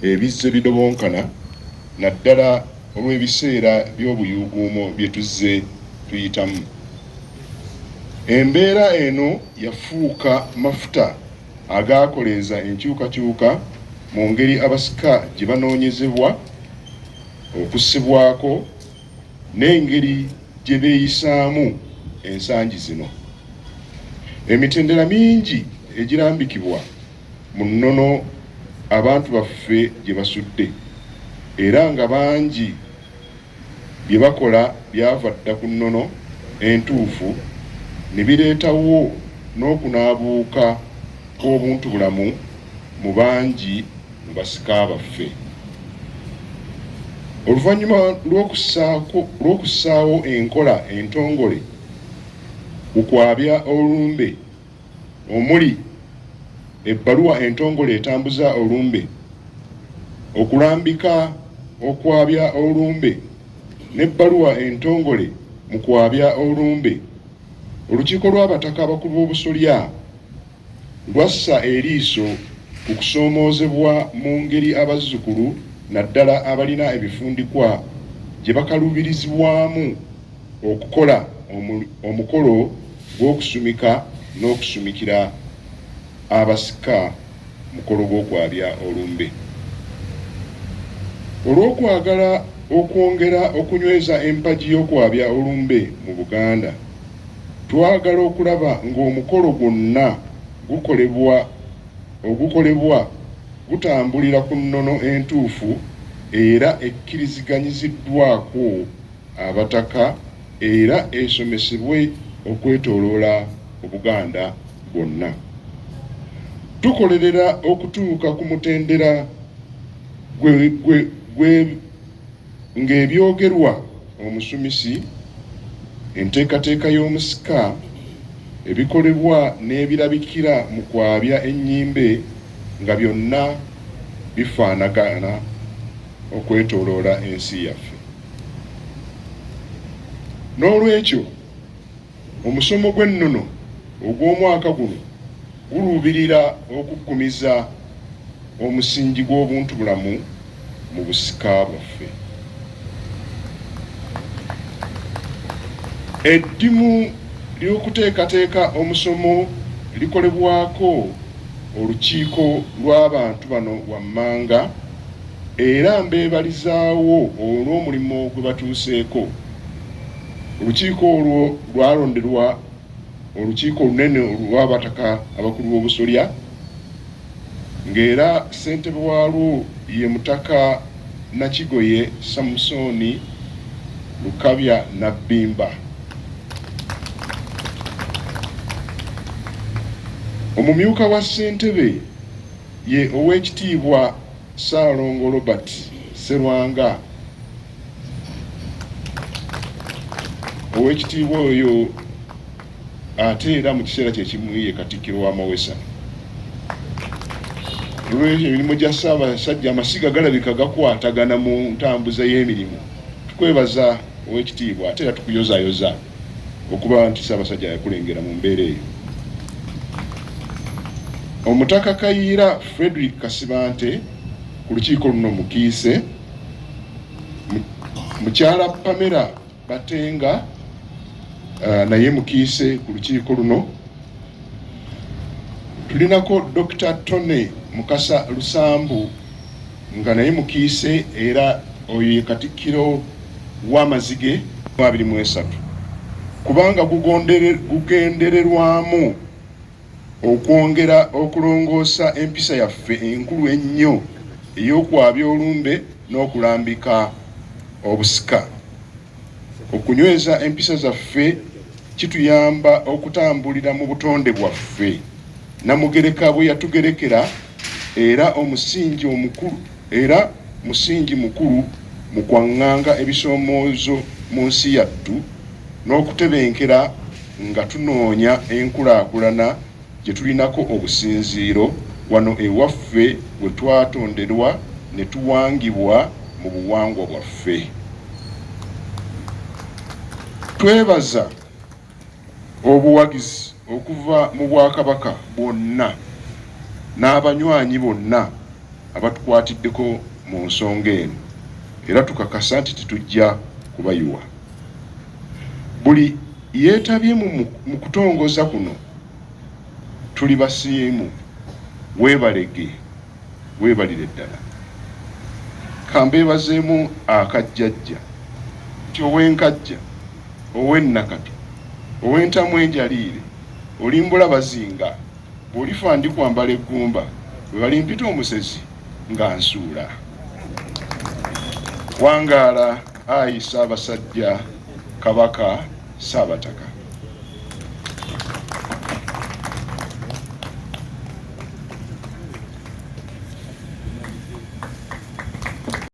ebizze bidobonkana naddala olw'ebiseera by'obuyuuguumo bye tuzze tuyitamu. Embeera eno yafuuka mafuta agaakoleeza enkyukakyuka mu ngeri abasika gye banoonyezebwa okussibwako n'engeri gye beeyisaamu ensangi zino. Emitendera mingi egirambikibwa mu nnono abantu baffe gye basudde, era nga bangi bye bakola byava dda ku nnono entuufu ne bireetawo n'okunaabuuka kw'obuntubulamu mu bangi mu basika baffe. Oluvannyuma lw'okussaawo enkola entongole ku kwabya olumbe, omuli ebbaluwa entongole etambuza olumbe, okulambika okwabya olumbe n'ebbaluwa entongole mu kwabya olumbe, olukiiko lw'abataka abakulu b'obusolya lwassa eriiso ku kusoomoozebwa mu ngeri abazzukulu naddala abalina ebifundikwa gye bakaluubirizibwamu okukola omukolo gw'okusumika n'okusumikira abasika mukolo gw'okwabya olumbe. Olw'okwagala okwongera okunyweza empagi y'okwabya olumbe mu Buganda, twagala okulaba ng'omukolo gwonna ogukolebwa gutambulira ku nnono entuufu era ekkiriziganyiziddwako abataka era esomesebwe okwetooloola Obuganda bwonna. Tukolerera okutuuka ku mutendera ng'ebyogerwa omusumisi, enteekateeka y'omusika, ebikolebwa n'ebirabikira mu kwabya ennyimbe nga byonna bifaanagana okwetooloola ensi yaffe. N'olwekyo omusomo gw'ennono ogw'omwaka guno guluubirira okuggumiza omusingi gw'obuntubulamu mu busika bwaffe. Eddimu ly'okuteekateeka omusomo likolebwako olukiiko lw'abantu bano wammanga era mbeebalizaawo olw'omulimu gwe batuuseeko. Olukiiko olwo lwalonderwa olukiiko olunene olw'abataka abakulu b'obusolya, ng'era ssentebe waalwo ye Mutaka Nakigoye Samusoni Lukabya Nabbimba. Omumyuka wa ssentebe ye Oweekitiibwa Ssaalongo Robert Sserwanga. Oweekitiibwa oyo ate era mu kiseera kyekimu ye Katikkiro w'Amawesa. Olw'ekyo emirimu gya Ssaabasajja amasiga galabika gakwatagana mu ntambuza y'emirimu. Tukwebaza Oweekitiibwa ate era tukuyozaayoza okuba nti Ssaabasajja yakulengera mu mbeera eyo. Omutaka Kayiira Frederick Kasibante ku lukiiko luno mukiise, mukyala Pamela Batenga naye mukiise ku lukiiko luno. Tulinako Dr. Tone Mukasa Lusambu nga naye mukiise era oyo ye Katikkiro w'Amazige 23, kubanga gugendererwamu okwongera okulongoosa empisa yaffe enkulu ennyo ey'okwabya olumbe n'okulambika obusika. Okunyweza empisa zaffe kituyamba okutambulira mu butonde bwaffe Namugereka bwe yatugerekera, era musingi mukulu mu kwaŋŋanga ebisoomoozo mu nsi yattu n'okutebenkera nga tunoonya enkulaakulana gye tulinako obusinziiro wano ewaffe bwe twatonderwa ne tuwangibwa mu buwangwa bwaffe. Twebaza obuwagizi okuva mu Bwakabaka bwonna n'abanywanyi bonna abatukwatiddeko mu nsonga eno, era tukakasa nti tetujja kubayiwa. Buli yeetabye mu kutongoza kuno tuli basiimu, weebalege, weebalire ddala. Kambeebazeemu akajjajja nti ow'enkajja, ow'ennakatu, ow'entamu enjaliire, olimbula bazinga, bw'olifa ndi kwambala eggumba, bwe balimpita omusezi nga nsuula. Wangaala ayi Ssaabasajja Kabaka Ssaabataka.